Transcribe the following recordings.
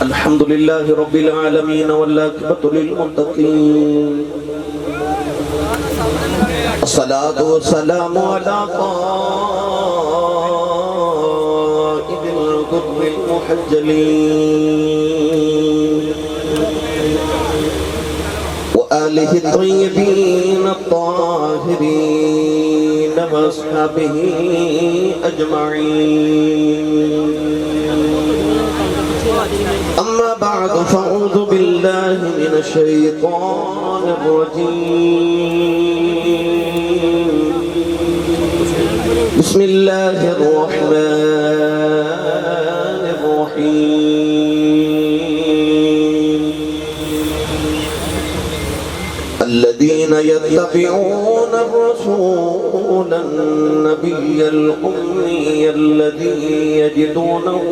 الحمد لله رب العالمين والعاقبة للمتقين الصلاة والسلام على قائد القطب المحجلين وآله الطيبين الطاهرين وأصحابه أجمعين. أما بعد فأعوذ بالله من الشيطان الرجيم. بسم الله الرحمن الرحيم. الذين يتبعون الرسول النبي الأمي الذي يجدونه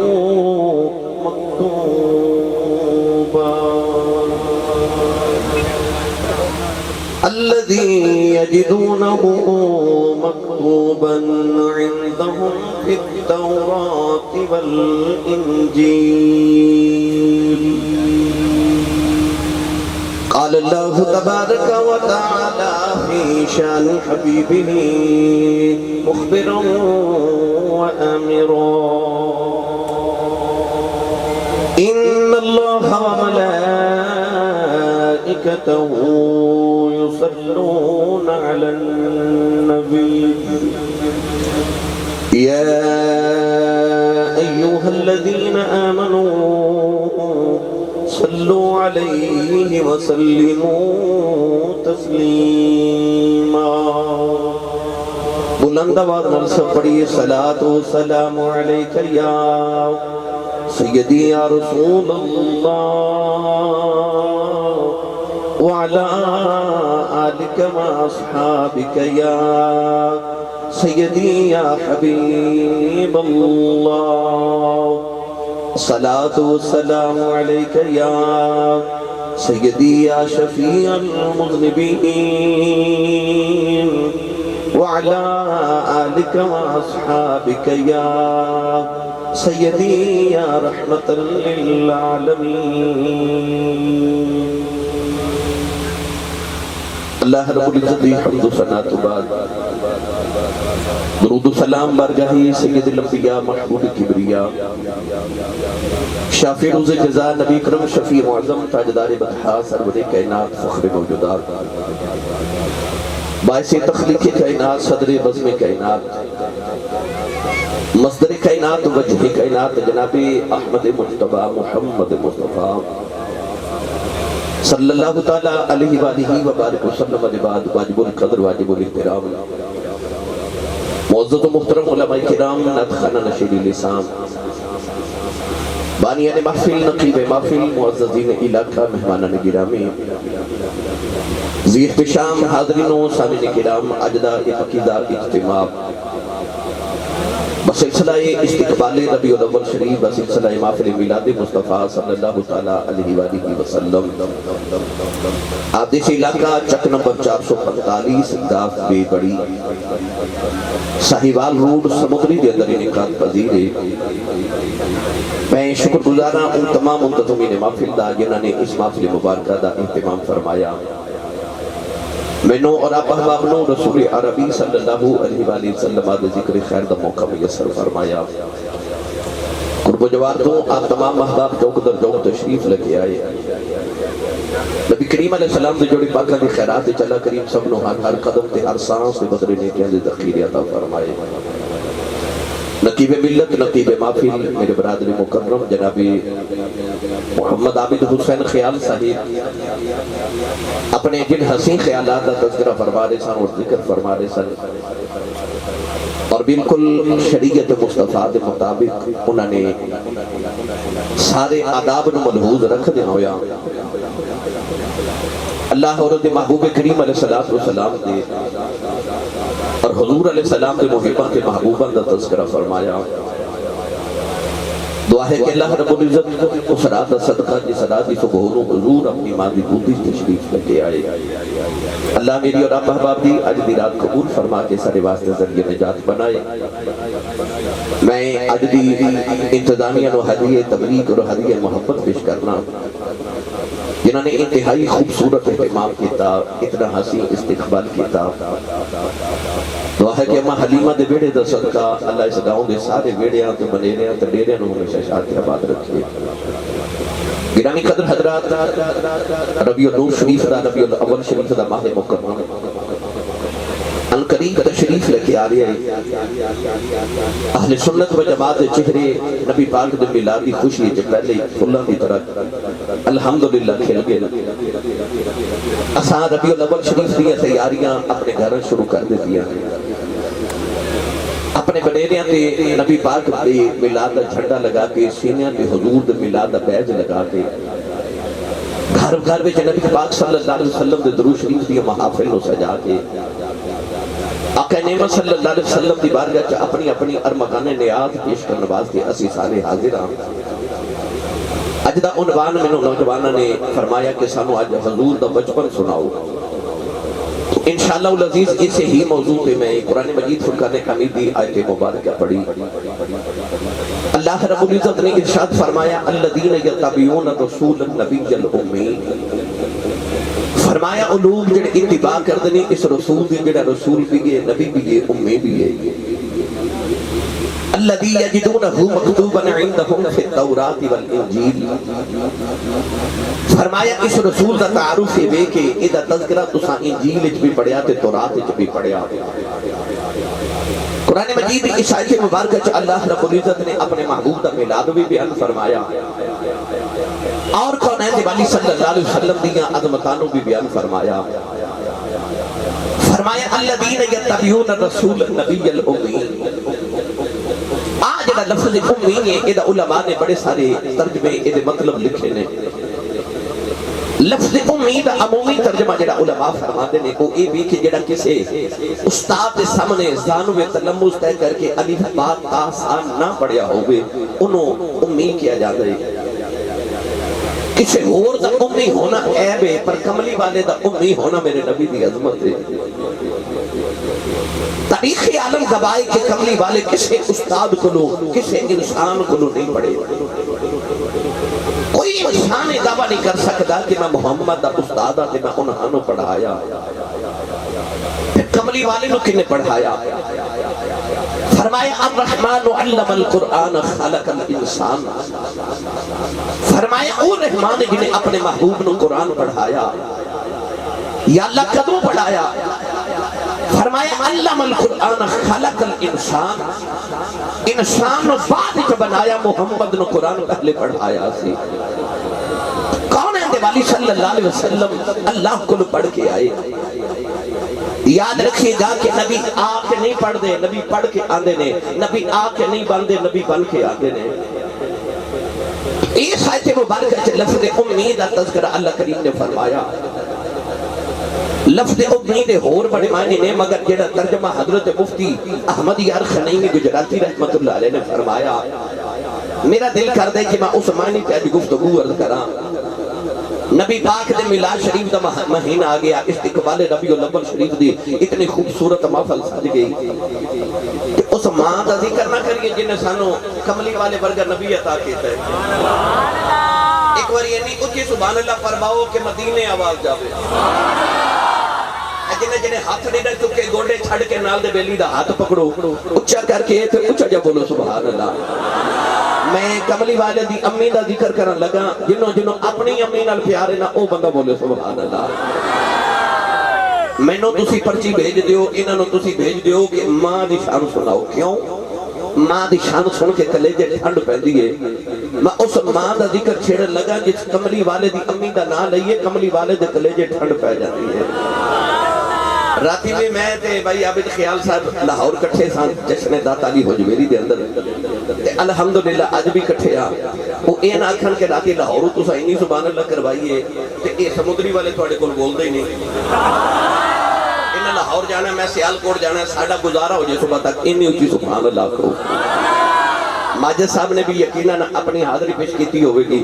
مكتوبا عندهم في التوراة والإنجيل. قال الله تبارك وتعالى في شان حبيبه مخبرا وآمرا: إن الله وملائكته يصلون على النبي يا أيها الذين آمنوا صلوا عليه وسلموا تسليما. بلند آواز سے پڑھیے: صلاۃ و سلام علیک یا سیدی یا رسول اللہ وعلا آلک و اصحابک یا سیدی یا حبیب اللہ. صلاۃ و سلام علیک یا سیدی یا شفیع المذنبین وعلا آلک و اصحابک یا سیدی یا رحمت للعالمین. اللہ رب العزت حمد و ثنا تو بعد درود و سلام بارگاہ سید الانبیاء محبوب کبریا شافع روز جزا نبی کرم شفیع معظم تاجدار بطحا سرور کائنات فخر موجودات باعث تخلیق کائنات صدر بزم کائنات مصدر کائنات وجہ کائنات جناب احمد مجتبی محمد مصطفیٰ صلی اللہ تعالی علیہ وآلہ وبارک وسلم بعد واجب القدر واجب الاحترام معزز و محترم علماء کرام نادخانہ نشیر لسان بانیان محفل نقیب محفل معززین علاقہ مہمانان گرامی ذی احتشام حاضرین و سامعین کرام اجداء عقیدہ اجتماع بسلسلہ استقبال ربیع الاول شریف بسلسلہ محفل میلاد مصطفیٰ صلی اللہ تعالی علیہ وآلہ وسلم آدیش علاقہ چک نمبر 445 داف بے بڑی ساہیوال روڈ سمندری دے اندر انعقاد پذیر ہے. میں شکر گزارا ان تمام منتظمین محفل دا جنہوں نے اس محفل مبارکہ دا اہتمام فرمایا. میں نو اور آپ احباب نو رسول عربی صلی اللہ علیہ وآلہ وسلم آدھے ذکر خیر دا موقع میسر فرمایا. قرب و جوار دوں آپ تمام احباب جوک در جوک تشریف لگے آئے. نبی کریم علیہ السلام دے جوڑی پاکہ دی خیرات چلا کریم سب نو ہر قدم تے ہر سانس دے بدرے نیکیاں دے ذخیرے عطا فرمائے. نقیب ملت نقیب محفل میرے برادر مکرم جناب محمد عابد حسین خیال صاحب اپنے جن حسین خیالات کا تذکرہ فرما رہے سن اور ذکر فرما رہے سن اور بالکل شریعت مصطفیٰ کے مطابق انہوں نے سارے آداب نو ملحوظ رکھ دینا ہویا. اللہ اور محبوب کریم علیہ السلام دے اور حضور علیہ السلام کے محبہ کے محبوبہ کا تذکرہ فرمایا. دعا ہے کہ اللہ رب العزت اس رات صدقہ جس رات کی صبح حضور اپنی ماضی بودی تشریف لگے آئے. اللہ میری اور آپ احباب دی آج دی رات قبول فرما کے سارے واسطے ذریعے نجات بنائے. میں اج دی انتظامیہ نو ہدیہ تبریک اور ہدیہ محبت پیش کرنا جنہوں نے انتہائی خوبصورت اہتمام کیتا، اتنا حسین استقبال کیتا۔ دعا ہے کہ اماں حلیمہ دے بیڑے دا صدقہ اللہ اس گاؤں دے سارے بیڑیاں تے بنیریاں تے ڈیریاں نو ہمیشہ شاد آباد رکھیے۔ گرامی قدر حضرات، ربیع النور شریف دا، ربیع الاول شریف دا ماہ مکرم انقریب تشریف لے کے آ رہے ہیں۔ اہل سنت و جماعت چہرے نبی پاک دے میلاد دی خوشی جو پہلے فلاں دی طرح الحمدللہ کھل گئے۔ اساں ربیع الاول شریف دی تیاریاں اپنے گھر شروع کر دیتی ہیں، اپنے بنیریاں تے نبی پاک دے میلاد دا جھنڈا لگا کے، سینیاں تے حضور دے میلاد دا بیج لگا کے، گھر گھر وچ نبی پاک صلی اللہ علیہ وسلم دے درود شریف دی محافل نو سجا کے، آقا نعمت صلی اللہ علیہ وسلم دی بارگاہ چا اپنی اپنی ارمغان نیاز پیش کرنے واسطے اسی سارے حاضر ہاں۔ اج دا عنوان مینوں نوجواناں نے فرمایا کہ سانو اج حضور دا بچپن سناؤ۔ انشاءاللہ العزیز اسے ہی موضوع پہ میں قرآن مجید فرقان حمید دی آیت مبارکہ پڑھی۔ اللہ رب العزت نے ارشاد فرمایا الذین یتبعون الرسول النبی الامی، فرمایا وہ لوگ جڑے اتباع کردے نے اس رسول دی، جڑا رسول بھی ہے، نبی بھی ہے، امی بھی ہے۔ الذی یجدونہ مکتوبا عندہم فی التوراۃ والانجیل، فرمایا اس رسول دا تعارف ہے کہ ادا تذکرہ تساں انجیل وچ بھی پڑھیا تے تورات وچ بھی پڑھیا۔ قرآن مجید اس آیت مبارکہ چ اللہ رب العزت نے اپنے محبوب دا میلاد بھی بیان فرمایا اور کونین والی صلی اللہ علیہ وسلم دیاں عظمتانوں بھی بیان فرمایا۔ فرمایا الذین یتبعون الرسول النبی الامی، آج جڑا لفظ امی ہے ادا علماء نے بڑے سارے ترجمے ادے مطلب لکھے نے۔ لفظ امی دا عمومی ترجمہ جڑا علماء فرماتے نے وہ یہ بھی کہ جڑا کسے استاد دے سامنے زانو تلمذ طے کر کے الف با تا سا نہ پڑھیا ہوئے انہوں امی کیا جاتا ہے۔ کسی اور دا امی ہونا عیب ہے، پر کملی والے دا امی ہونا میرے نبی دی عظمت ہے۔ تاریخ عالم گواہ کہ کملی والے کسی استاد کو لو، کسی انسان کو لو نہیں پڑھے۔ کوئی انسان دعویٰ نہیں کر سکتا کہ میں محمد دا استاد تے میں انہاں نو پڑھایا، کملی والے نو کنے پڑھایا؟ فرمایا الرحمن علم القرآن خلق الانسان، فرمایا او رحمان جنہیں اپنے محبوب نو قرآن پڑھایا۔ یا اللہ کدوں پڑھایا؟ فرمایا علم القرآن خلق الانسان، انسان نو بعد چ بنایا، محمد نو قرآن پہلے پڑھایا سی۔ کون ہے والی صلی اللہ علیہ وسلم اللہ کو پڑھ کے آئے؟ یاد رکھیے گا کہ نبی آ کے نہیں پڑھ دے، نبی پڑھ کے آندے نے، نبی آ کے نہیں بن دے، نبی بن کے آندے نے۔ اس آیت مبارکہ سے لفظ امی دا تذکرہ اللہ کریم نے فرمایا۔ لفظ امی دے ہور بڑے معنی نے، مگر جڑا ترجمہ حضرت مفتی احمد یار خنیمی گجراتی رحمت اللہ علیہ نے فرمایا، میرا دل کر دے کہ میں اس معنی پہ آج گفتگو عرض کراں۔ نبی پاک دے میلاد شریف دا مہینہ آ گیا، استقبال ربیع الاول شریف دی اتنی خوبصورت محفل سج گئی کہ اس ماں دا ذکر نہ کریے جنہیں سانو کملی والے ورگا نبی عطا کیتا ہے۔ ایک بار یہ نہیں اچھی سبحان اللہ فرماؤ کہ مدینے آواز جاوے، جنہیں ہاتھ نہیں ڈر چکے گوڑے چھڑ کے نال دے بیلی دا ہاتھ پکڑو، اچھا کر کے اچھا جا بولو سبحان اللہ۔ میں کملی والے دی امی دا ذکر کرن لگا، جنہوں اپنی امی نال پیارے نہ او بندہ بولے سبحان اللہ۔ میں نو تسی پرچی بھیج دیو، انہوں تسی بھیج دیو کہ ماں دی شان سناؤ۔ کیوں؟ ماں دی شان سن کے کلیجے ٹھنڈ پہندی ہے۔ میں اس ماں دا ذکر چھیڑن لگا جس کملی والے دی امی دا نام لئیے، کملی والے دے کلیجے ٹھنڈ پہ جاتی ہے۔ راتی میں تے بھائی عابد خیال صاحب لاہور کٹھے سان جشن داتا علی حجویری دے اندر، الحمدللہ آج بھی کٹھے آ وہ این آکھن کے راتی لاہورو تو سائنی سبحان اللہ کروائیے کہ اے سمندری والے تھوڑے کول بول دے ہی نہیں، انہاں لاہور جانا ہے، میں سیال کوٹ جانا ہے، ساڑھا گزارا ہو جائے صبح تک، انہی اچھی سبحان اللہ کرو۔ ماجد صاحب نے بھی یقیناً اپنی حاضری پیش کیتی ہوئے گی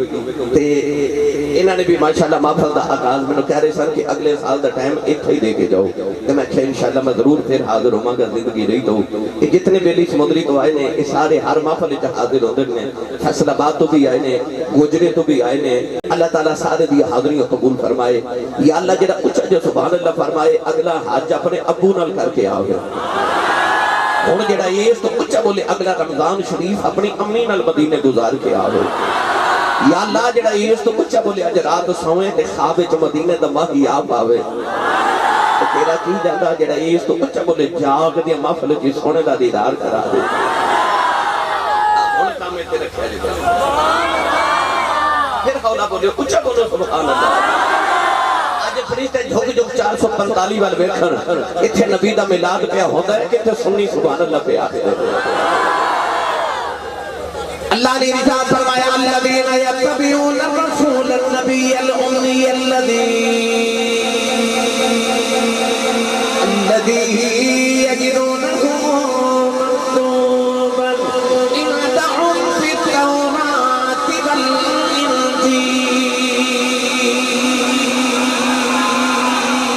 تے انہوں نے بھی ماشاءاللہ محفل دا آغاز میں کہہ رہے سن کہ اگلے سال دا ٹائم اتھا ہی دے کے جاؤ کہ میں کہا انشاءاللہ میں ضرور پھر حاضر ہوں گا زندگی رہی تو کہ جتنے بیلی سمندری تو آئے نے اس سارے ہر محفل جا حاضر ہوندر نے فیصل آباد تو بھی آئے نے گوجرے تو بھی آئے نے اللہ تعالیٰ سارے دی حاضریوں قبول فرمائے یا اللہ جڑا اچھا جو سبحان اللہ فرمائے اگلا حج اپنے ابو نال کر کے آگے ہون جڑا یہ تو اچھا بولے اگلا رمضان شریف اپنی امی نال مدینے گزار کے آگے یا اللہ جڑا یہ تو اچھا بولے اج رات سوئیں تے خواب چ مدینے دا ماہی آپ آوے تو تیرا کی جاندہ جڑا یہ تو اچھا بولے جاگ دیا محفل جی سونے دا دیدار کرا دے ہون کامے تیرے خیلی دے پھر خولا بولے اچھا بولے سبحان اللہ آج فرشتے جھوک جھوک 445 وال بیکھن اتھے نبی دا ملاد پہ ہوتا ہے کہ اتھے سنی سبحان اللہ پہ آتے ہیں اللہ نے رسالت فرمایا الذین یتبعون الرسول النبی الأمی الذی یجدونہ مکتوبا عندهم فی التوراة والانجیل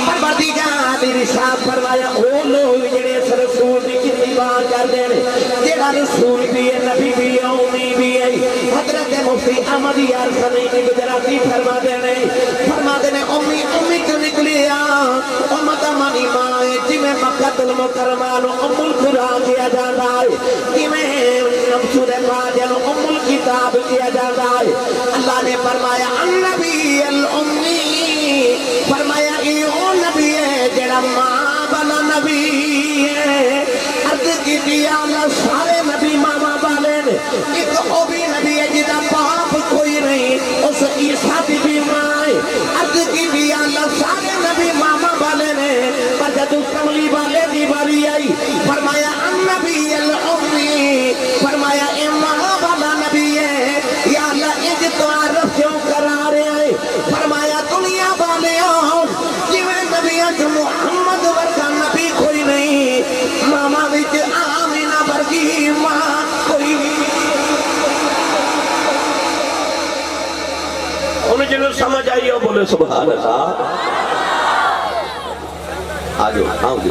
پروردگار نے رسالت فرمایا او لوگ جڑے اس رسول کی اتباع کر دے جڑا رسول بھی ہے نبی بھی ہے امی بھی ہے حضرت مفتی احمد یار سنی کی گجراتی فرما دینے امی کیوں نکلی امت امانی مائے جمیں مکہ المکرمانو ام القرآن کیا جاتا ہے جمیں نمسور فاجر ام الکتاب کیا جاتا ہے اللہ نے فرمایا النبی الامی فرمایا ایو نبی ہے جڑا ماں بلا نبی ہے عرض کی دیا اللہ سارے نبی ماما والے نے ایک او بھی نبی ہے جدا باپ کوئی نہیں اس عیسیٰ بھی مائے عرض کی دیا اللہ سارے نبی ماما والے نے پر جد اس کملی والے دی باری آئی فرمایا النبی الامی فرمایا امام والا نبی ہے یا اللہ اج تو عرف کیوں کرا رہے ہیں فرمایا دنیا والے آؤ جویں نبیوں جو محمد ورکا نبی کوئی نہیں ماما وچ آمینہ برگی ماں کوئی انہیں جنہوں سمجھ آئی ہو بولے سبحان اللہ آجو آؤں گے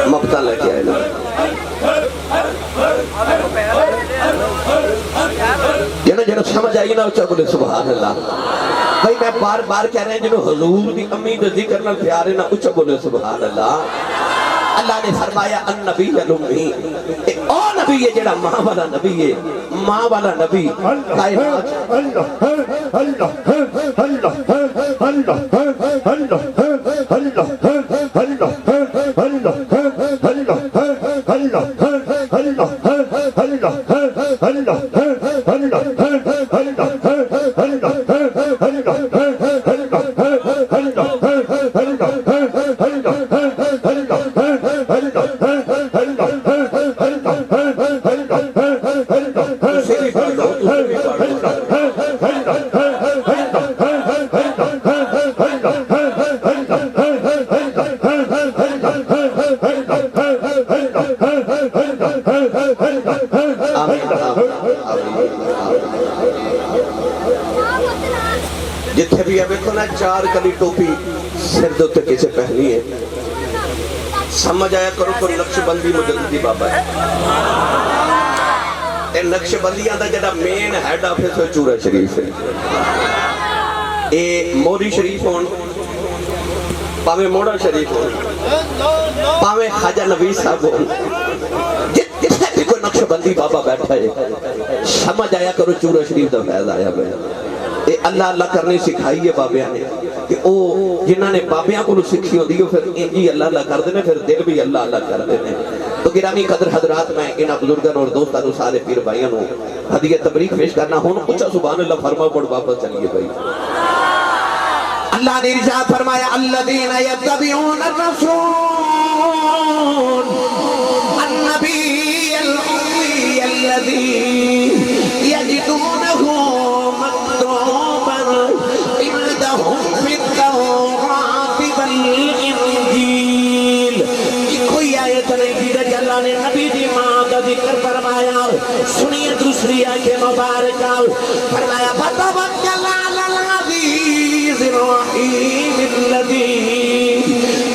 مبتہ لے کے آئے نا جنہوں سمجھ آئی نا اچھا بولے سبحان اللہ بھائی میں بار بار کہہ رہے ہیں جنہوں حضور دی امید ذکر نہ پیارے نا اچھا بولے سبحان اللہ اللہ نے فرمایا النبی الامی او نبی ہے جڑا ماں والا نبی ہے ماں والا نبی کائنات جتھے بھی اب ایک نا 4 کلی ٹوپی سر دوتے کسے پہنی ہے سمجھ آیا کرو تو نقش بندی مجددی بابا ہے اے نقش بندیاں دا جڑا مین ہیڈ آفس ہے چورہ شریف ہے اے موری شریف ہون پاویں موڑا شریف ہون پاویں خواجہ نویس صاحب ہون جتھے بھی کوئی نقش بندی بابا بیٹھا ہے سمجھ آیا کرو چورہ شریف دا فیض آیا بھائی اے اللہ اللہ کرنے سکھائی ہے بابیاں نے کہ او جنہاں نے بابیاں کو سکھی ہو دیو پھر انجی اللہ اللہ کر دینے پھر دل بھی اللہ اللہ کر دینے تو گرامی قدر حضرات میں انہاں بزرگان اور دوستانوں سارے پیر بھائیوں نے ہدیہ تبریک پیش کرنا ہون اچھا سبحان اللہ فرما پڑھ واپس چلیے بھائی اللہ نے ارشاد فرمایا الذین یتبعون الرسول النبی الامی الذی یجدونہ مکتوبا عندهم فی التوراة والانجیل کوئی آیت نہیں دی اللہ نے نبی دی ماں کا ذکر فرمایا دوسری آیت مبارکہ فرمایا فتوکل علی العزیز الرحیم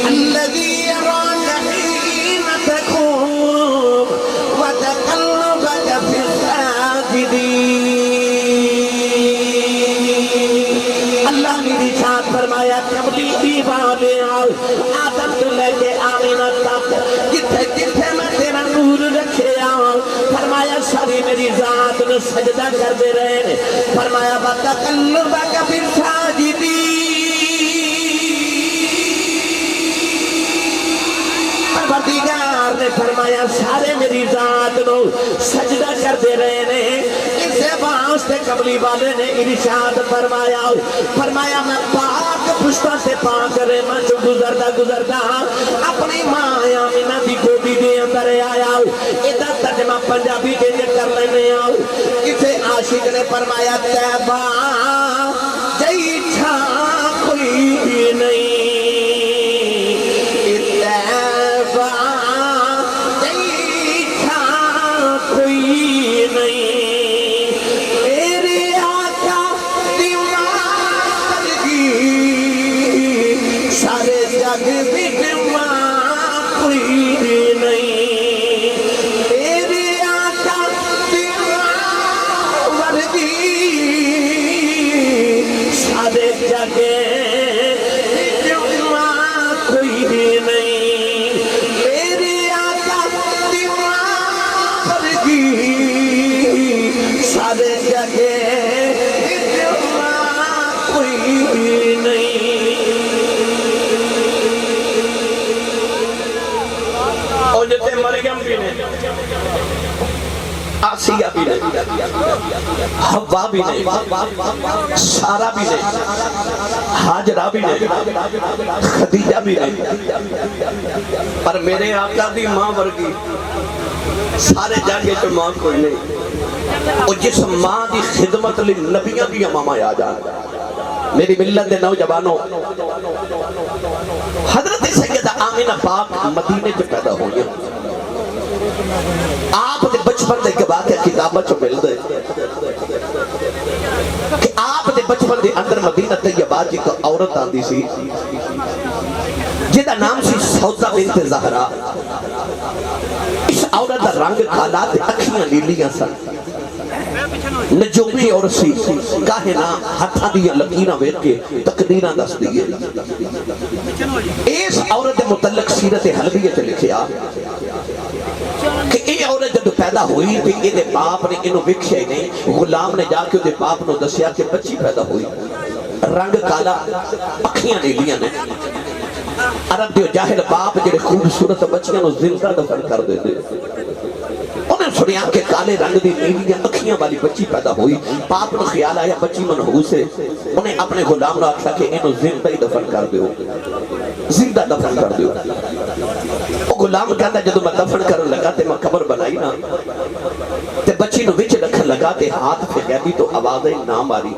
الذی یراک حین تقوم وتقلبک فی الساجدین۔ اللہ نے ارشاد فرمایا قبلی دیوان آدم تو لے کے آمینہ تک جتھے جتھے میں تیرا نور رکھے آؤں فرمایا ساری میری ذات نے سجدہ کر دے رہے ہیں۔ فرمایا وَتَقَلُّبَكَ فِي السَّاجِدِينَ، پروردگار نے فرمایا سارے میری ذات نو سجدہ کر دے رہے ہیں۔ اسے واسطے قبلی والے نے ارشاد فرمایا میں پاک پشتہ سے پاک رحمت جو گزردہ اپنی ماں آمینہ دی گودی دے اندر آیا۔ ادھر ترجمہ پنجابی کے کر لینے آؤ۔ اسے عاشق نے فرمایا تیبہ جیٹھا کوئی نہیں، تیبہ جیٹھا کوئی نہیں، میرے آقا دیوان کی سارے جگ بھی دیوان کوئی نہیں، میرے آقا دیوان کی سارے جگ دیوان کوئی نہیں، میرے آقا دیوان کی سارے جگ دیوان کوئی نہیں۔ اور جتے مریم بھی نہیں، آسیہ بھی نہیں، حوا بھی نہیں، سارہ بھی نہیں، حاجرہ بھی نہیں، خدیجہ بھی نہیں، پر میرے آقا دی ماں ورگی سارے جاگے تو ماں کوئی نہیں۔ اور جس ماں دی خدمت لی نبیاں بھی ماما آ جان۔ میری ملت دے نوجوانوں، حضرت سیدہ آمینہ پاک مدینے سے پیدا ہوئی، آپ دے بچپن دے کے واقعہ کتابہ چو مل دے کہ آپ دے بچپن دے اندر مدینہ طیبہ جی کو عورت آندی سی جدہ نام سی سوزہ بنت زہرا۔ اس عورت دا رنگ کالا تے اکھیاں لیلیاں سن، نجومی اور سی کاہے نا ہتھا دیا لکیرہ ویٹ کے تقدیرہ دس دیئے۔ اس عورت متعلق سیرت حلبیہ سے لکھیا کہ یہ عورت جب پیدا ہوئی تھی یہ باپ نے انہوں وکھیا ہی نہیں، غلام نے جا کے دے باپ نے دسیا کہ بچی پیدا ہوئی، رنگ کالا اکھیاں نیلیاں نے۔ عرب دیو جاہل باپ جڑے خوبصورت بچیاں نو زندہ دفن کر دے دے، انہیں سنیا کہ کالے رنگ دی نیلیاں اکھیاں والی بچی پیدا ہوئی۔ باپ نے خیال آیا بچی منحوس ہے، انہیں اپنے غلام نے آکھا کہ انہوں زندہ ہی دفن کر دیو، زندہ دفن کر دیو۔ وہ غلام کہتا ہے جدو میں دفن کرنے لگا تے میں قبر بنائی نا تے بچی نو وچ رکھن لگا تے ہاتھ پہ گیبی تو آوازیں نہ ماری۔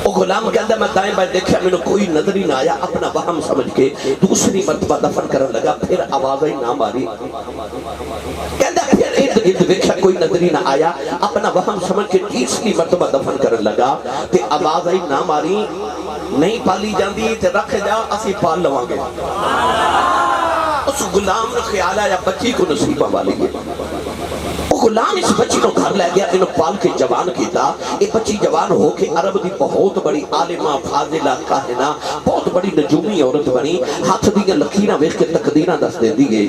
وہ غلام کہتا ہے میں دائیں بائیں دیکھا میں نے کوئی نظر ہی نہ آیا، اپنا وہم سمجھ کے دوسری مرتبہ دفن کرنے لگا، پھر آوازیں نہ ماری۔ کہتا ہے پھر ارد گرد دیکھا کوئی نظر ہی نہ آیا، اپنا وہم سمجھ کے تیسری مرتبہ دفن کرنے لگا تے آوازیں نہ ماری۔ نہیں پالی جاندی تے رکھ جا اسی پال لوان گے۔ اس غلام نے خیال آیا بچی کو نصیبہ والی ہے۔ وہ غلام اس بچی کو گھر لے گیا، انہوں پال کے جوان کیتا۔ یہ بچی جوان ہو کے عرب دی بہت بڑی عالمہ فاضلہ کاہنہ بہت بڑی نجومی عورت بنی، ہاتھ دیگا لکیرہ ویخ کے تقدیرہ دس دے دیئے۔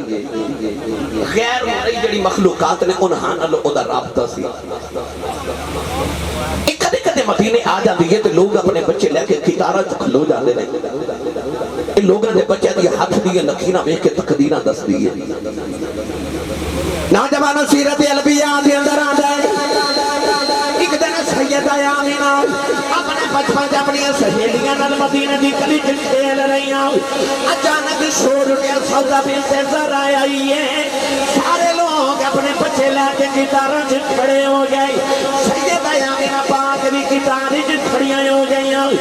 غیر مرئی جڑی مخلوقات نے انہاں نہ لو دا رابطہ سی۔ ایک کدے مدینے آ جاندی ہے تو لوگ اپنے بچے لے کے کتارہ چکھلو جاندے رہے، ان لوگوں نے بچے دی ہاتھ دیگا لکیرہ ویخ کے تقدیرہ دس دیئے۔ نوجوانوں سیرت علبیہ دے اندر آ جائے، ایک دن سیدہ آمینہ اپنے بچپن سے اپنی سہیلیاں نال مدینہ دی گلی چ کھیل رہی ہیں، اچانک شور اٹھیا سودا بنت زہرا آئی ہے، سارے لوگ اپنے بچے لے کے گٹار چ کھڑے ہو گئے، سیدہ آمینہ پاک بھی گٹار چ کھڑیاں ہو گئی،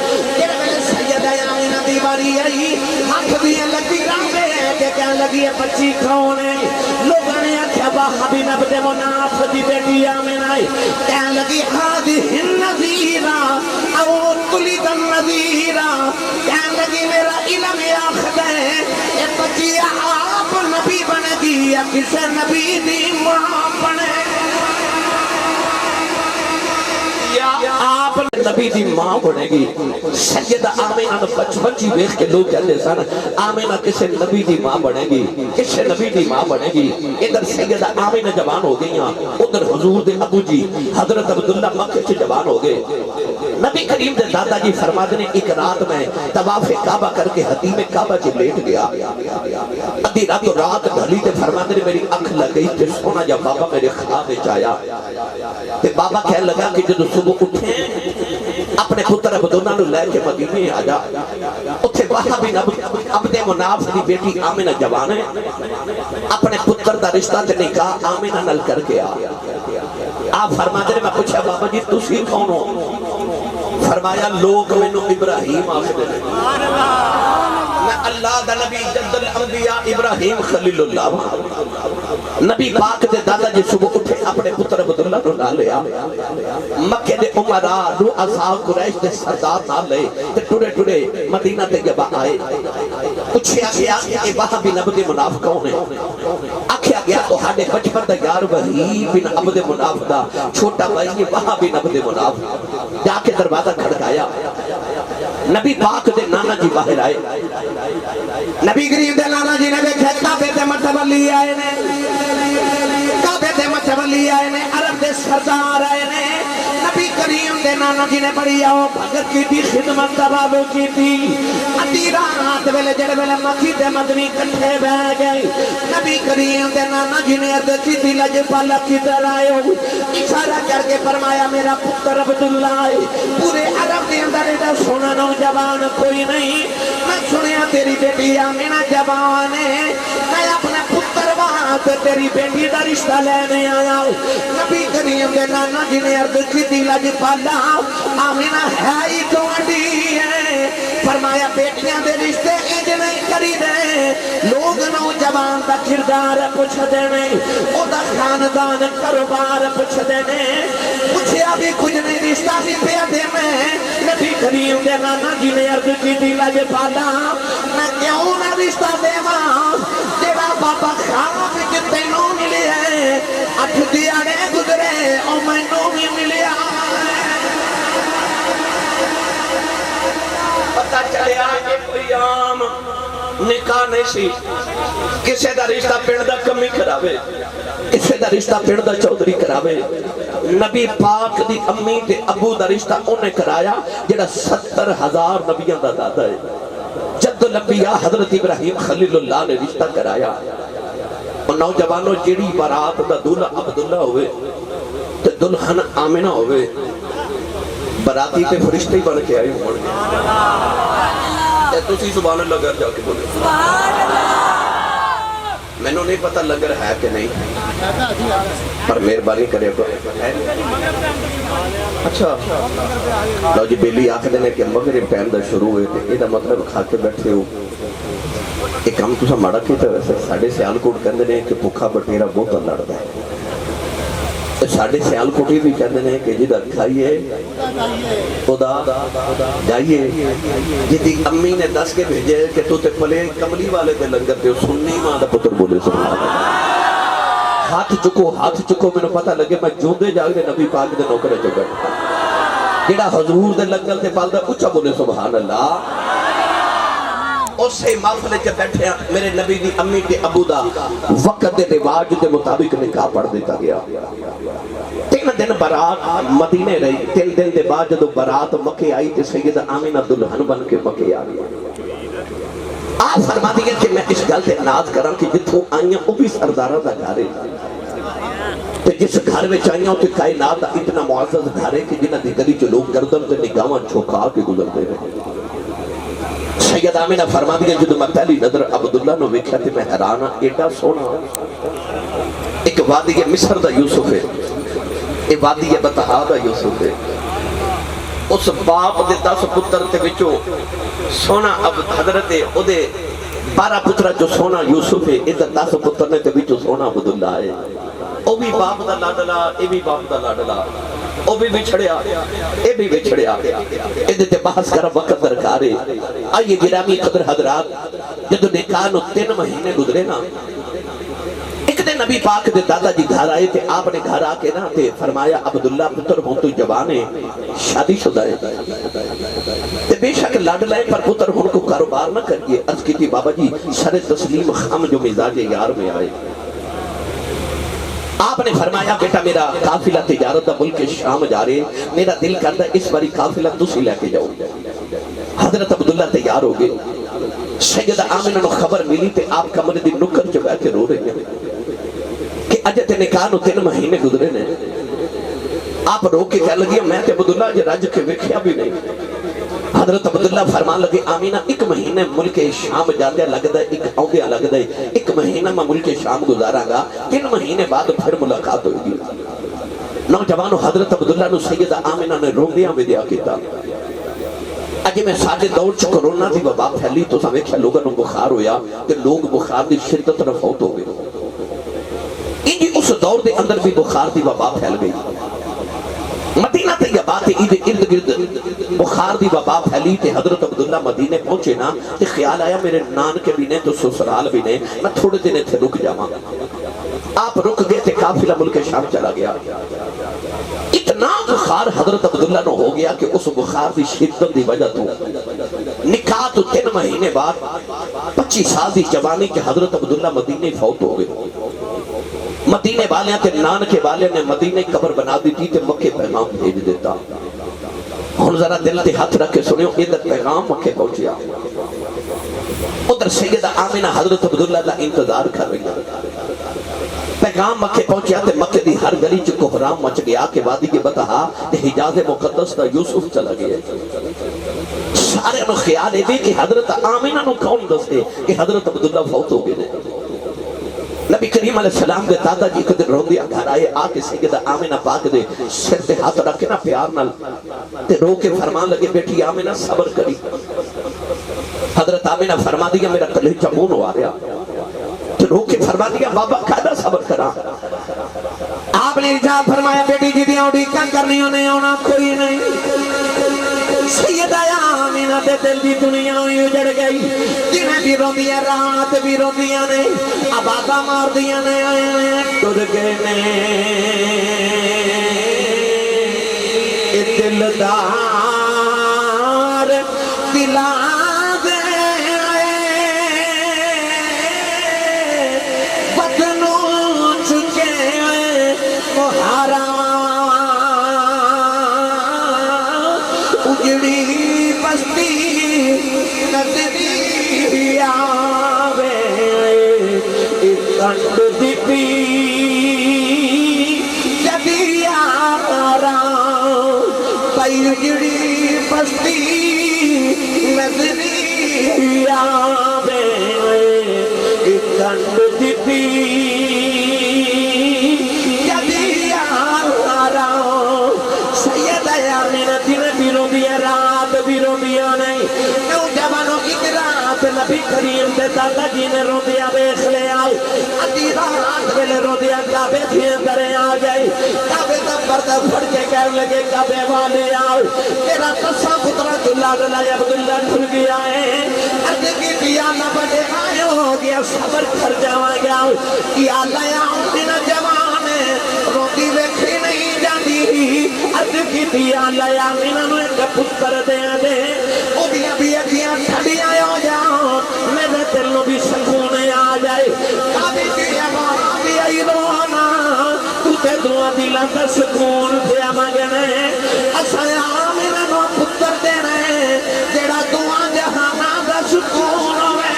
سیدہ آمینہ دی باری آئی، ہاتھ دی لکیراں دے کے کہنے لگی ہے بچی کون ہے؟ لوگوں نے آکھیا وہابی نبد مناف دی بیٹی آمینہ کہنے لگی ہادی النذیرہ او تلد النذیرہ کہنے لگی میرا علم آخد ہے اے بچی آپ نبی بنے گی یا کسے نبی دی ماں بنے آپ نبی دی ماں بنے گی سیدہ آمینہ نے بچپن جی ویخ کے لوگ کہتے سن آمینہ کسے نبی دی ماں بنے گی کسے نبی دی ماں بنے گی ادھر سیدہ آمینہ جوان ہو گئی ادھر حضور دے ابو جی حضرت عبداللہ مکہ سے جوان ہو گئے نبی کریم دے دادا جی فرماتے نے ایک رات میں طواف کعبہ کر کے حتیم کعبہ سے لیٹ گیا ادھی رات ڈھلی تے فرماتے نے میری اکھ لگ گئی کہ سونا جا بابا میرے خواب میں آیا تے بابا کہنے لگا کہ جدو صبح اٹھیں اپنے پتر عبداللہ نو لے کے مدینے آ جا اتھے وہاں بھی عبد مناف دی بیٹی آمینہ جوان ہے اپنے پتر دا رشتہ تے نکاح آمینہ نل کر کے آپ فرماتے نے میں پوچھا بابا جی تسی کون ہو فرمایا لوگ میں نو ابراہیم آخر دے میں اللہ دا نبی جد الانبیاء ابراہیم خلیل اللہ نبی پاک دے دادا جی صبح اٹھے اپنے پتر عبداللہ نو نہ لیا مکہ دے عمرہ نو اصحاب قریش دے سردار نہ لے تے ٹوڑے ٹوڑے مدینہ تے جب آئے پوچھیا گیا کہ وہاں بھی نبی مناف کون ہے آکھیا گیا تو ہاڑے بچپن دا یار وحی بن عبد مناف دا چھوٹا بھائی وہاں بھی نبی مناف جا کے دروازہ کھڑکایا نبی پاک دے نانا جی باہر آئے نبی کریم دے نانا جی نے دیکھا کعبے تے متولی آئے نے کعبے تے متولی آئے نے عرب دے سردار آئے نے نبی کریم دے نانا جی نے بڑی آؤ بھگت کی تھی خدمت تبابو کی تھی ادھی رات ویلے جڑے ویلے مکی دے مدنی کٹھے بہ گئے نبی کریم دے نانا جی نے عرض کی تھی لجپالا کدھر آئے ہو اشارہ کر کے فرمایا میرا پتر عبداللہ ہے پورے عرب دے اندر ایڈا سونا نوجوان کوئی نہیں میں سنیا تیری بیٹی آمینہ جوان ہے میں اپنے پتر وہاں تو تیری بیٹی دا رشتہ لینے آیا نبی کریم دے نانا جی نے عرض کی تھی لجپالا آمینہ ہے ہی تو اڈی ہے فرمایا بیٹیاں دے رشتے انج نہیں کری دے لوگ نوجوان دا کردار پوچھ دینے او دا خاندان کاروبار پوچھ دینے پوچھیا بھی کچھ نہیں رشتہ بھی پیا دے میں نبی کریم دے نانا جی نے عرض کی تھی لجپالا میں کیوں نہ رشتہ دے ماں تیرا بابا خواب وچ تینوں ملے ہے اٹھ دیاڑے گزرے او مینوں بھی ملیا پتہ چلے آگے کوئی عام نکاح نہیں سی کسے دا رشتہ پنڈ دا کمی کراوے کسے دا رشتہ پنڈ دا چودھری کراوے نبی پاک دی امی تے ابو دا رشتہ انہیں کرایا جڑا 70,000 نبیاں دا دادا ہے جد الانبیاء حضرت ابراہیم خلیل اللہ نے رشتہ کرایا اور نوجوانوں جڑی بارات دا دولہ عبداللہ ہوئے تے دلہن آمنہ ہوئے براتی پہ فرشتے ہی بن کے آئے ہوئے اے تسی سبحان اللہ گھر جا کے بولے میں نے نہیں پتہ لگر ہے کہ نہیں پر مہربانی کرے کو اچھا لو جی بیلی آخر دینے کہ مغرب پہن دا شروع ہوئے تھے یہ مطلب کھا کے بیٹھے ہو ایک کام تو سا مڑا کی تھا ویسے ساڑھے سیال کوٹ کہنے نے کہ بھوکا بٹیرہ بہت لڑتا ہے ساڑھے سیال کوٹی بھی کہنے نے کہ جدہ کھائیے خدا جائیے جدی امی نے دس کے بھیجے کہ تو تے پلے کملی والے دے لنگر تے سننی ماں دا پتر بولے سبحان اللہ ہاتھ چکو میں نے پتہ لگے میں جوندے جاگے نبی پاک دے نوکرے چکے جڑا حضور دے لنگر تے پال دا اچھا بولے سبحان اللہ اسے محفلے چ بیٹھے میرے نبی دی امی تے ابو دا وقت دے رواج دے مطابق نکاح پڑھ دیتا گیا 3 دن برات مدینے رہی 3 دن دے بعد جدو برات مکے آئی تے سیدہ آمینہ دلہن بن کے مکے آ گیا آپ فرما دیئے کہ میں اس گل تے ناز کراں کہ جتوں آئیاں وہ بھی سردارہ دا گھارے تے جس گھر میں چاہیاں ہوتے کائنات دا اتنا معزز گھارے کہ جنہ دی گلی جو لوگ گردن تے نگاہاں چھوکا کے گزرتے ہیں سید آمینہ فرما دیا جدو میں پہلی نظر عبداللہ نو ویکھیا تے میں حیران ایڈا سونا ایک وادی مصر دا یوسف ہے ایک وادی بطحا دا یوسف ہے اس باپ دے 10 پتر تے وچوں سونا اب حضرت او دے 12 پتر جو سونا یوسف ہے ادھر 10 پتر نے تے وچوں سونا عبداللہ ہے او بھی باپ دا لاڈلا اے بھی باپ دا لاڈلا او بھی بچھڑیا اے بھی بچھڑیا ادھے تے بحث کر وقت درکارے آئیے گرامی قدر حضرات جدو نکاح نو 3 مہینے گزرے نا ایک دن نبی پاک دے دادا جی گھر آئے تھے آپ نے گھر آ کے نا تے فرمایا عبداللہ پتر ہوں تو جوان ہے شادی شدہ ہے تے بے شک لاڈلا ہے پر پتر ہوں کو کاروبار نہ کریے عرض کی تھی بابا جی سر تسلیم خام جو مزاج یار میں آئے آپ نے فرمایا بیٹا میرا قافلہ تجارت دا ملک شام جا رہے میرا دل کرتا اس باری قافلہ تسی لے کے جاؤ حضرت عبداللہ تیار ہو گئے سیدہ آمنہ نو خبر ملی تے آپ کمرے دی نکر چ بیٹھ کے رو رہے ہیں کہ اجے تے نکاح نو 3 مہینے گزرے نے آپ رو کے کہہ لگی میں تے عبداللہ جے رج کے ویکھیا بھی نہیں حضرت عبداللہ فرمان لگے آمینہ 1 مہینے ملک شام جاندیا لگدا ہے 1 آندیا لگدا ہے 1 مہینہ میں ملک شام گزاراں گا 3 مہینے بعد پھر ملاقات ہوئے گی نوجوانو حضرت عبداللہ نو سیدہ آمینہ نے روندیاں ودیا کیتا اجے میں ساڑھے دور چ کرونا دی وبا پھیلی تو سامنے کیا لوگوں کو بخار ہویا کہ لوگ بخار دی شدت نہ فوت ہو گئے انجی اس دور دے اندر بھی بخار دی وبا پھیل گئی مدینہ طیبہ تے ارد گرد بخار دی وبا پھیلی تے حضرت عبداللہ مدینے پہنچے نا تے خیال آیا میرے نان کے بھی نے تو سسرال بھی نے میں تھوڑے دن تھے رک جاواں آپ رک گئے تے قافلہ ملک شام چلا گیا اتنا بخار حضرت عبداللہ نو ہو گیا کہ اس بخار دی شدت دی وجہ تو نکاح تو 3 مہینے بعد 25 سال دی جوانی کے حضرت عبداللہ مدینے فوت ہو گئے مدینے والیاں تے نان کے والے نے مدینے قبر بنا دی تھی تے مکے پیغام بھیج دیتا ہن ذرا دل تے ہاتھ رکھ کے سنیو ادھر پیغام مکے پہنچیا ادھر سیدہ آمنہ حضرت عبداللہ دا انتظار کر رہی ہے پیغام مکے پہنچیا تے مکے دی ہر گلی چ کوہرام مچ گیا کہ وادی کے بتہا تے حجاز مقدس دا یوسف چلا گیا سارے نو خیال ہے کہ حضرت آمنہ نو کون دسے کہ حضرت عبداللہ فوت ہو گئے نبی کریم علیہ السلام دے دادا جی قدر روندیا گھر آئے آکے سیدہ آمنہ پاک دے سر تے ہاتھ رکھے نا پیار نال تے رو کے فرمان لگے بیٹی آمنہ صبر کری حضرت آمنہ فرما دیا میرا کلیجہ مون ہو آ رہا تو رو کے فرما دیا بابا کھانا صبر کرا آپ نے ارشاد فرمایا بیٹی جی دیاں اڑیکاں کرنیوں نے آنا کوئی نہیں سیدہ آمینہ دے دل دی دنیا ہوئی اجڑ گئی جنہیں بھی رو دیا رات بھی رو دیا نے آبادہ مار دیا نے ٹر گئے نے دلدار دلا دے بدنوں چکے مہارا اجڑی بستی نزدی آوے کنڈ دی پی جدی آرا پئی اجڑی بستی نزدی آوے کنڈ دی پی جدی آرا سیدہ آمینہ دن بھی رو دیا رات بھی رو دیا نہیں نوجوانوں کی رات نبی کریم دے دادا جی نے رو دیا بیخ لے آئی ادھی رات ویلے رو دیا کعبے تھی اندرے آ گئی کعبے دا پردہ پھڑ کے کہنے لگے کعبے والے آؤ تیرا تصا پترہ دلہ دلائی عبداللہ ٹھل گیا ہے عرض کی دیا نہ بڑے آئے ہو گیا صبر کر جاؤں گیا یا اللہ یا امینہ جوانے روٹی ویکھی نہیں جاندی عرض کی دیا اللہ یا امینہ نو ایک پتر دے دے او بھی اکھیاں ٹھڑی آئے ہو جاؤ میرے دل نو بھی سکون آ جائے کعبے کی آواز بھی آئی رونا تو تے دعا دلا تے سکون دیا مانگنے اسا آمینہ نو پتر دینے جیڑا دعا جہانا دا سکون ہوئے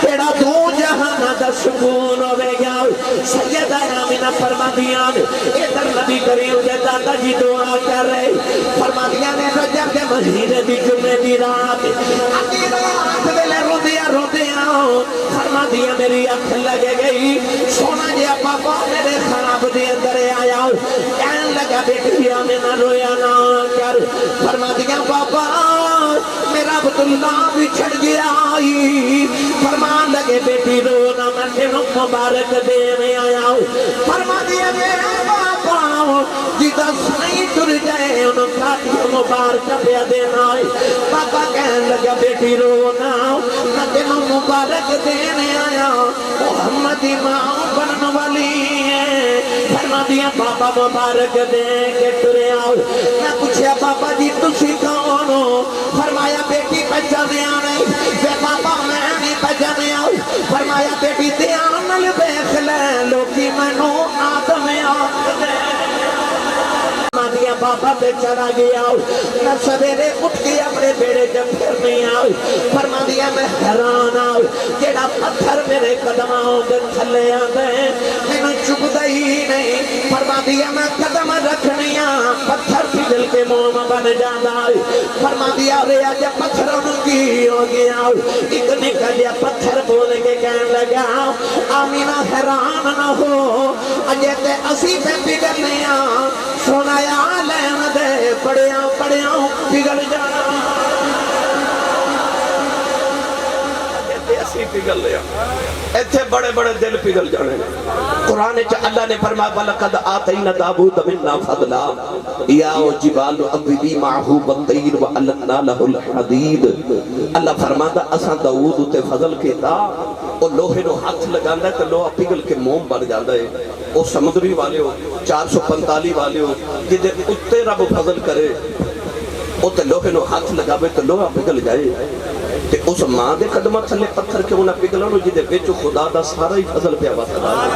جیڑا دو جہانا دا سکون ہوئے گیا سیدہ آمینہ فرما دیان ادھر نبی کریم دے دادا جی دعا کر رہے فرما دیان رجب دے مہینے دی جمعے دی رات آدھی رات ویلے رو دیا فرما دیا میری اکھ لگے گئی سونا جیا پاپا میرے خراب دے اندر آیا کہن لگا بیٹی آمینہ رویا نہ کر فرما دیا پاپا میرا عبداللہ بھی چھڑ گیا فرمان لگے بیٹی رو نہ میں تینوں مبارک دینے آیا ہوں فرما دیا میرے باپا جیدہ سنئی تر جائے انہوں ساتھ مبارک پہ دینا ہے باپا کہنے لگا بیٹی رو نہ میں تینوں مبارک دینے آیا محمد امام بننے والی ہے فرما دیا بابا مبارک دے کے ترے آؤ میں پوچھیا بابا جی تسی کون ہو فرمایا بیٹی پہچانے نہیں بے بابا میں نہیں پہچانے آؤ فرمایا بیٹی دھیان نال دیکھ لے لوکی منو آدم آنکھ دے بابا پہ چڑھا گیا میں سویرے اٹھ کے اپنے بیڑے جب پھر نہیں آؤ فرما دیا میں حیران آؤ جیڑا پتھر میرے قدموں کے تھلے آدھے میں چکتا ہی نہیں فرما دیا میں قدم رکھنیا پتھر پگل کے منہ بن جانا فرما دیا ریا جب پتھروں کی ہو گیا ایک نکل یا پتھر بول کے کہنے لگا آمینہ حیران نہ ہو اجے تے اسی پہ پگلنیا سنایا لین دے پڑیاں پگل جانا اسی پگل لیا ایتھے بڑے بڑے دل پگل جانے قرآن اللہ نے فرمایا وَلَقَدْ آتَيْنَا دَاوُودَ مِنَّا فَضْلًا يَا جِبَالُ أَوِّبِي مَعَهُ وَالطَّيْرُ وَأَلَّنَّا لَهُ الْحَدِيدَ اللہ فرماتا اساں داؤد تے فضل کیتا او لوہے نو ہاتھ لگاندا ہے تے لوہا پگل کے موم بن جاندا ہے او سمندری والے ہو 445 والے ہو جدے اتے رب فضل کرے او تے لوہے نو ہاتھ لگاوے تے لوہا پگل جائے تے اس ماں دے قدمہ تھلے پتھر کیوں نہ پگلانو جدے بیچو خدا دا سارا ہی فضل پہ واسطہ ہے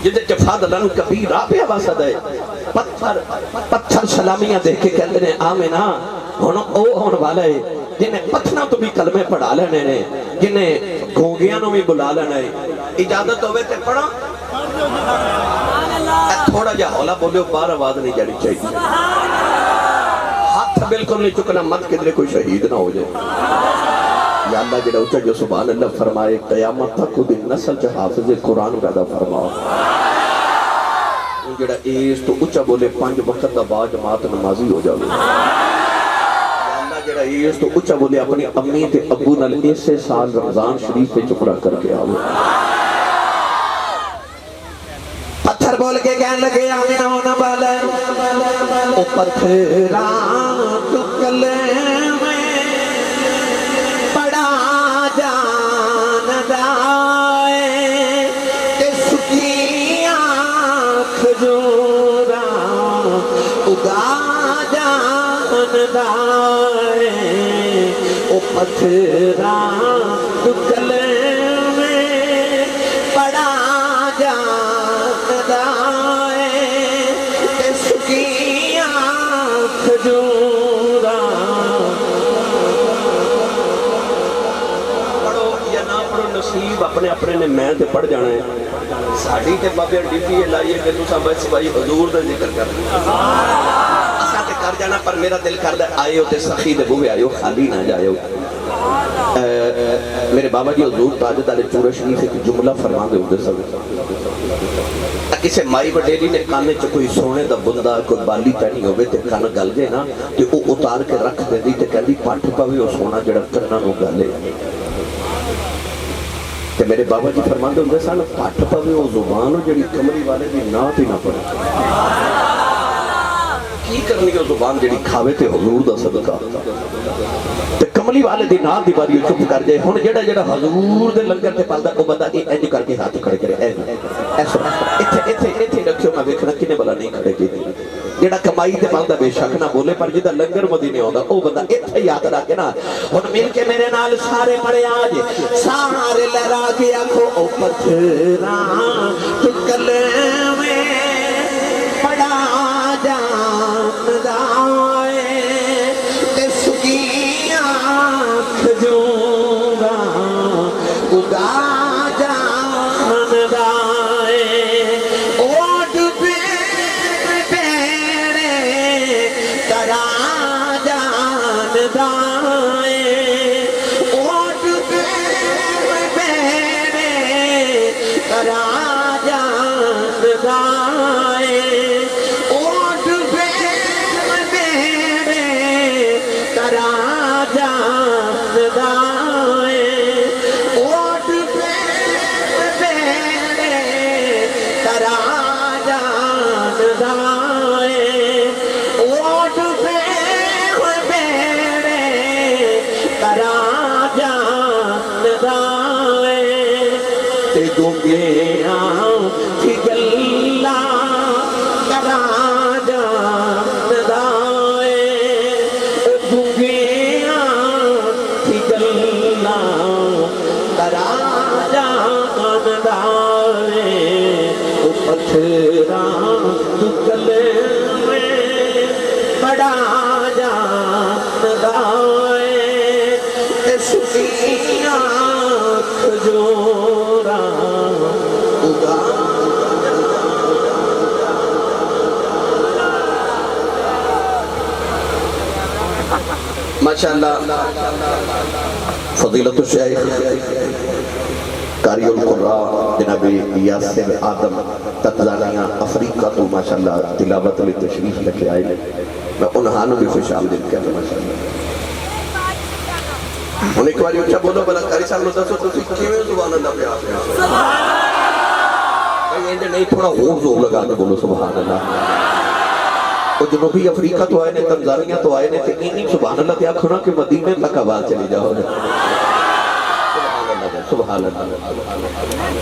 جدے فضلن کبیرہ پہ واسطہ ہے پتھر سلامیاں دیکھ کے کہتے ہیں آمینہ ہون والا ہے جنہیں پتھروں تو بھی کلمے پڑھا لینے نے جنہیں گھونگیاں نو بھی بلا لینا ہے اجازت ہوئے تے پڑھا تھوڑا جا حولا بولے بار آواز نہیں جانی چاہیے ہاتھ بالکل نہیں چکنا مت کدھرے کوئی شہید نہ ہو جائے یا اللہ جڑا اچھا جو سبحان اللہ فرمائے قیامت تک خود نسل چا حافظ قرآن پیدا فرماؤ جڑا ایس تو اچھا بولے 5 وقت دا با جماعت نمازی ہو جاوے جڑا ایس تو اچھا بولے اپنی امی تے ابو نال ایسے سال رمضان شریف پہ چکرا کر کے آوے پتھر بول کے کہنے لگے آمینہ ہونا بالا او پتھران ٹکلے میں بڑا جان دائے کہ سکیاں کھجورا اگا جان دائے او پتھران ٹکلے میں بڑا جان دائے کہ سکیاں کھجورا پڑھو یا نہ پڑھو نصیب اپنے اپنے نے میں تے پڑھ جانا ہے ساڑھی تے بابے ڈیپی لائیے کہ تو سب بس بھائی حضور دے ذکر کر اسا تے کر جانا پر میرا دل کر دے آئے ہو تے سخی دے بوے آئے ہو خالی نہ جائے ہو میرے بابا جی حضور تاجدار چورہ شریف ایک جملہ فرما دے ہوتے سب کسے مائی بڑیلی نے کانے چا کوئی سونے دا بندہ کوئی بالی پہنی ہوئے تے کان گل گئے نا تے او اتار کے رکھ دے دی تے کہہ دی پاٹھ پاوے او سونا جڑا کرنا نو گلے تے میرے بابا جی فرما دے ہوتے سان پاٹھ پاوے او زبان جڑی کمری والے دی نات ہی نہ پڑے کی کرنی او زبان جڑی کھاوے تے حضور دا صدقہ تے کملی والے دی نات دی باری چپ کر جائے ہن جڑا جڑا حضور دے لنگر تے پالدا او بندہ انج کر کے ہاتھ کھڑے کرے ایسا ایتھے رکھیو میں ویکھنا کنے بلا نہیں کھڑے کیتے جڑا کمائی تے پالدا بے شک نہ بولے پر جدا لنگر مدینے ہوندا او بندہ ایتھے یاد رکھ کے نا ہن مل کے میرے نال سارے پڑے آج سارے لہرا کے آکھو او پتھراں ٹکلے میں بڑا جان دائے تے سکیاں کھجورا اگا جان دائے اوٹ پیڑے ترا جان دائے اوٹ پیڑے ترا جان دائے اوٹ پیڑے ترا گیا کہ گلا کرا جاندائے گیا کہ گلا کرا جاندائے پتھراں گلے میں بڑا جاندائے سکیاں کھجورا اگا ماشاءاللہ فضیلت الشیخ قاری القراء جناب یاسر آدم تنزانیہ افریقہ تو ماشاءاللہ تلاوت میں تشریف لکھے آئے میں انہانوں بھی خوش آمدید کہتا ہوں ماشاءاللہ انہیں ایک باری اچھا بولو بلا قاری صاحب نے دسو تو کیویں سبحان اللہ پہ آپ ہیں بھائی انجھے نہیں تھوڑا غور زور لگا کے بولو سبحان اللہ اور جنوبی افریقہ تو آئے نے تنزانیہ تو آئے نے تو انہیں سبحان اللہ پہ آکھونا کہ مدینہ تک آواز چلی جاؤ سبحان اللہ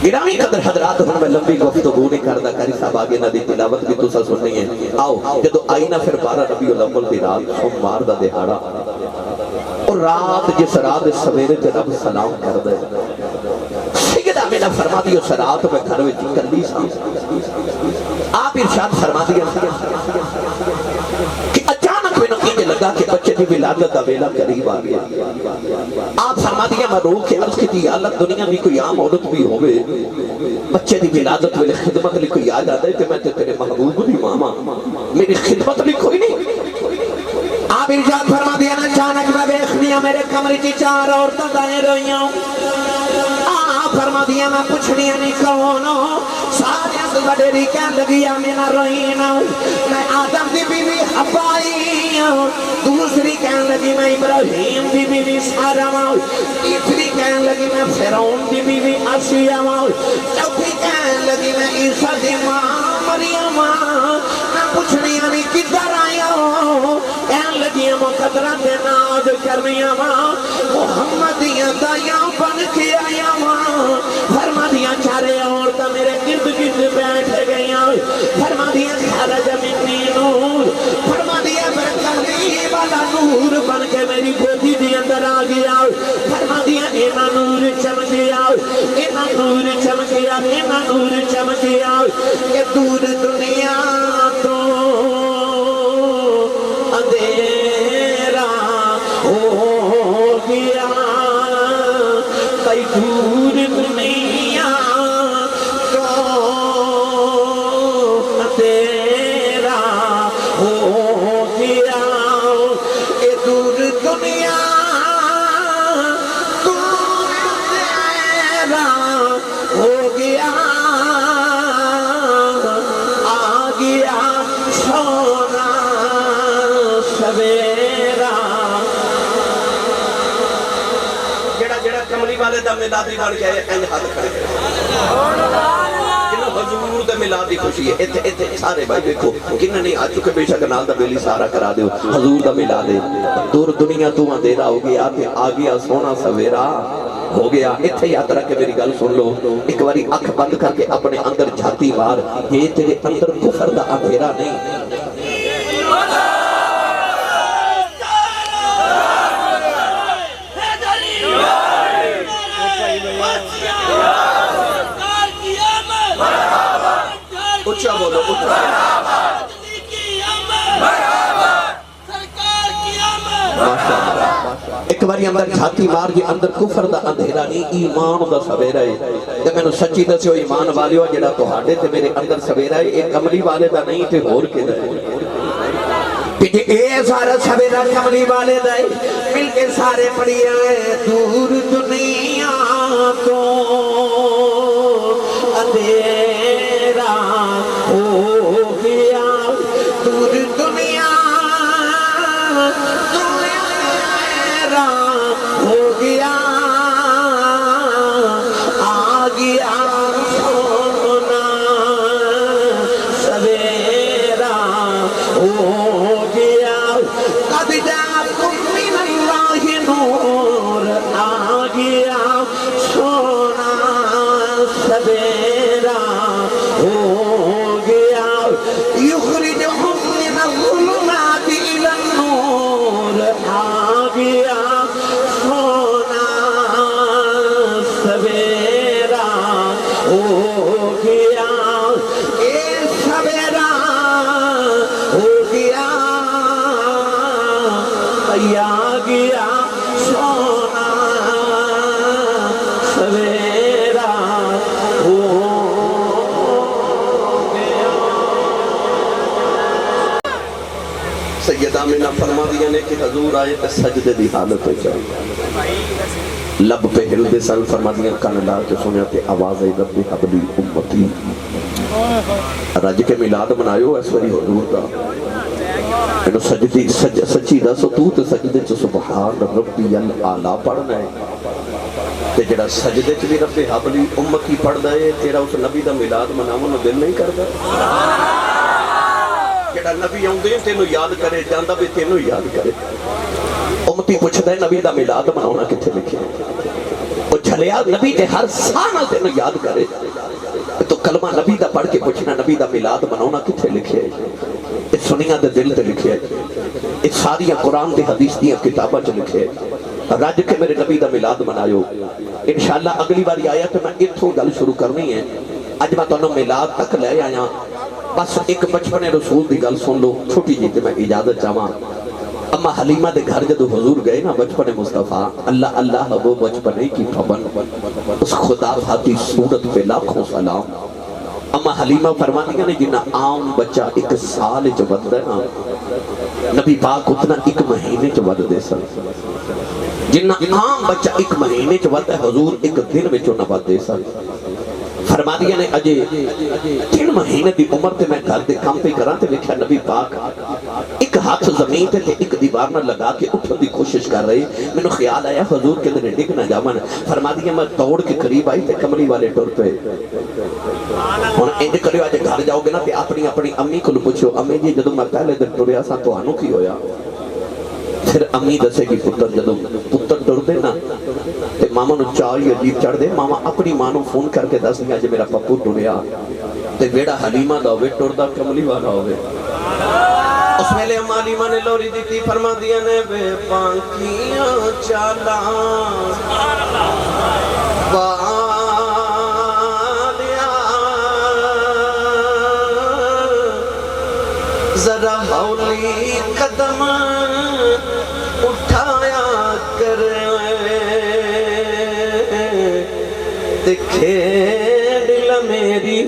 گرامی قدر حضرات ہوں میں لمبی گفتگو نہیں کردہ قاری صاحب آگے نہ دی تلاوت بھی تو سا سننی ہے آؤ جدو آئینہ پھر 12 ربیع الاول دی رات سوموار دا دہاڑا اور رات جس رات سویرے تے رب سلام کر دے سیدہ مینا فرما دیو سرات میں گھر وچ کلی سا آپ ارشاد فرما دیا کہ اچانک میں نقیجے لگا کہ بچے دی ولادت دا ویلا قریب آ گیا آپ فرما دیا میں روح کے عرض کی دی اللہ دنیا میں کوئی عام عورت بھی ہوئے بچے دی ولادت ویلے خدمت لی کوئی آ جاتا ہے کہ میں تیرے محبوب دی ماما میری خدمت لی کوئی نہیں آپ ارشاد فرما دیا نا اچانک میں بیخنیا میرے کمرے کی 4 عورتیں دائیں روئیاں آپ فرما دیا میں پوچھنیا نہیں کونو سارے سے بڑی کہن لگیا میں نہ روئینا میں آدم دی بیوی حبائی دوسری کہن لگی میں ابراہیم دی بیوی سارا تیسری کہن لگی میں فرعون دی بیوی آسیہ چوتھی کہن لگی میں عیسیٰ دی ماں مریم میں پوچھنیا نہیں کدھر آیا کہن لگی مقدرات ناز کرنیا محمدیاں دایاں بن کے آیا فرما دیا 4 عورتیں میرے گرد گرد بیٹھ گئیاں فرما دیا خرج منی نور فرما دیا برکتی والا نور بن کے میری گودی دی اندر آ گیا فرما دیا اینا نور چمکیا اینا نور چمکیا اینا نور چمکیا کہ دور دنیا تو اندھیرا ہو گیا کئی دور دنیا کو اندھیرا ہو گیا اے دور دنیا کو اندھیرا ہو گیا آ گیا سونا سویرا جڑا کملی والے دا میلادی بن کے آئے انج ہاتھ کھڑے جنہوں حضور دا میلادی خوشی ہے ایتھے سارے بھائی دیکھو کنہ نہیں آ چکے بے شک نال دا بیلی سارا کرا دیو حضور دا میلادی دور دنیا تو اندھیرا ہو گیا کہ آ گیا سونا سویرا ہو گیا ایتھے یاد رکھ کے میری گل سن لو ایک باری اکھ بند کر کے اپنے اندر جھاتی مار یہ تیرے اندر کفر دا اندھیرا نہیں اچھا بولو اچھا ایک باری اندر جھاتی مار جی اندر کفر دا اندھیرا نہیں ایمان دا سویرا ہے جب میں نے سچی دسیو ایمان والیو جڑا تہاڈے تے میرے اندر سویرا ہے ایک کملی والے دا نہیں تے ہور کے دا ہے کہ اے سارا سویرا کملی والے دا ہے مل کے سارے پڑھی آئے دور دنیا تو اندھیرا ہو گیا دور دنیا اندھیرا ہو گیا آ گیا سونا سویرا ہو گیا قد جاءکم من اللہ نور آ گیا سونا سویرا يخرجهم من الظلمات إلى النور آگیا سونا سویرا ہو گیا اے سویرا ہو گیا آ گیا سونا سویرا ہو سیدہ آمنہ فرما دیا نے کہ حضور آئے تے سجدے دی حالت ہو جائے لب پہ ہلدے سن فرما دیا کان لا کے سنیا تے آواز ای رب حبلی امتی رج کے میلاد منایو اس وری حضور دا انہوں سجدی سچی دسو تو تے سجدے چ سبحان ربی الاعلی پڑھنا ہے تے جڑا سجدے چ بھی رب حبلی امتی پڑھدا ہے تیرا اس نبی دا میلاد مناون نو دل نہیں کردا جڑا نبی آؤندے تینوں یاد کرے جاندا بھی تینوں یاد کرے امتی پوچھدا ہے نبی دا میلاد مناونا کتھے لکھیا او جھلیا نبی تے ہر سال تینوں یاد کرے تو کلمہ نبی دا پڑھ کے پوچھنا نبی دا میلاد مناونا کتھے لکھیا ہے اس سنیا دے دل تے لکھیا ہے اس ساری قرآن تے حدیث دی کتاباں چ لکھیا ہے رج کے میرے نبی دا میلاد منایو انشاءاللہ اگلی باری آیا تو میں اتھوں گل شروع کرنی ہے اج میں تانوں میلاد تک لے آیا بس ایک بچپن رسول دی گل سن لو چھوٹی جی تے میں اجازت چاہواں اما حلیمہ دے گھر جدو حضور گئے نا بچپن مصطفیٰ اللہ اللہ وہ بچپنے کی پابند اس خدا بھاتی صورت پہ لاکھوں سلام اما حلیمہ فرمانیاں نے جنہ عام بچہ ایک سال چ وددا ہے نا نبی پاک اتنا ایک مہینے چ ود دے سن جنہ عام بچہ ایک مہینے چ وددا ہے حضور ایک دن وچوں نہ ود دے سن فرما دیا نے اجے 3 مہینے دی عمر تے میں گھر دے کام پہ کراں تے لکھیا نبی پاک ایک ہاتھ زمین تے ایک دیوار نہ لگا کے اٹھن دی کوشش کر رہے مینوں خیال آیا حضور کے دے ڈگ نہ جاون فرما دیا میں دوڑ کے قریب آئی تے کملی والے ٹر پے ہن انج کریو اج گھر جاؤ گے نا تے اپنی امی کو پوچھو امی جی جدوں میں پہلے دن ٹریا سا تانوں کی ہویا پھر امی دسے گی پتر جدوں پتر ٹر دے نا تے ماما نو چاہی عجیب چڑھ دے ماما اپنی ماں نو فون کر کے دس دیا جے میرا پپو ٹریا تے ویڑا حلیمہ دا ہوئے ٹردا کملی والا ہوئے اس ویلے اما حلیمہ نے لوری دیتی فرما دیا نے بے پانکیاں چالا والیا ذرا ہولی قدم اٹھایا کرے کھیڑ میری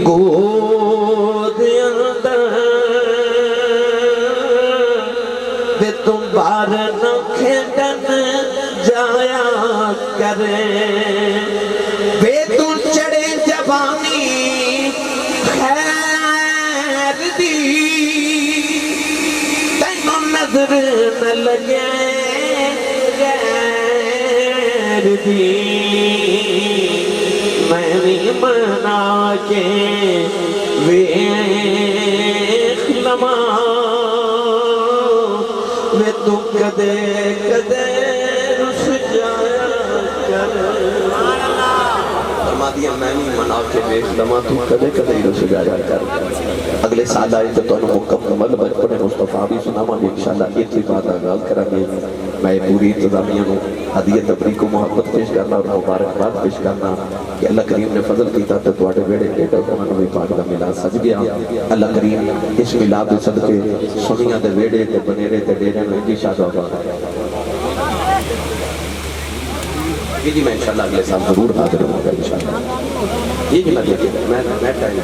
گود اندر بے تم بار نہ کھیڑن جایا کرے بے تم چڑے جوانی خیر دی تینوں نظر نہ لگے غیر دی میں منا کے ویخ لما میں تو کدے کدے رس جایا کر فرما دیا میں منا کے ویخ لما تو کدے کدے رس جایا کر اگلے سال آئے تو تونوں مکمل بچپن مصطفیٰ بھی سناما بھی انشاءاللہ اتنی بات آغاز کرا گے میں پوری انتظامیہ کو حدیعت تبریک کو محبت پیش کرنا اور مبارکباد پیش کرنا کہ اللہ کریم نے فضل کیتا تو تواڈے بیڑے بیٹا کو نبی پاک دا میلاد سج گیا اللہ کریم اس میلاد دے صدقے سنیاں دے ویڑے تے بنیرے تے ڈیرے میں جی شاد آباد یہ جی میں انشاءاللہ اگلے سال ضرور حاضر ہوں گا انشاءاللہ یہ جی میں دیکھیں میں ٹائم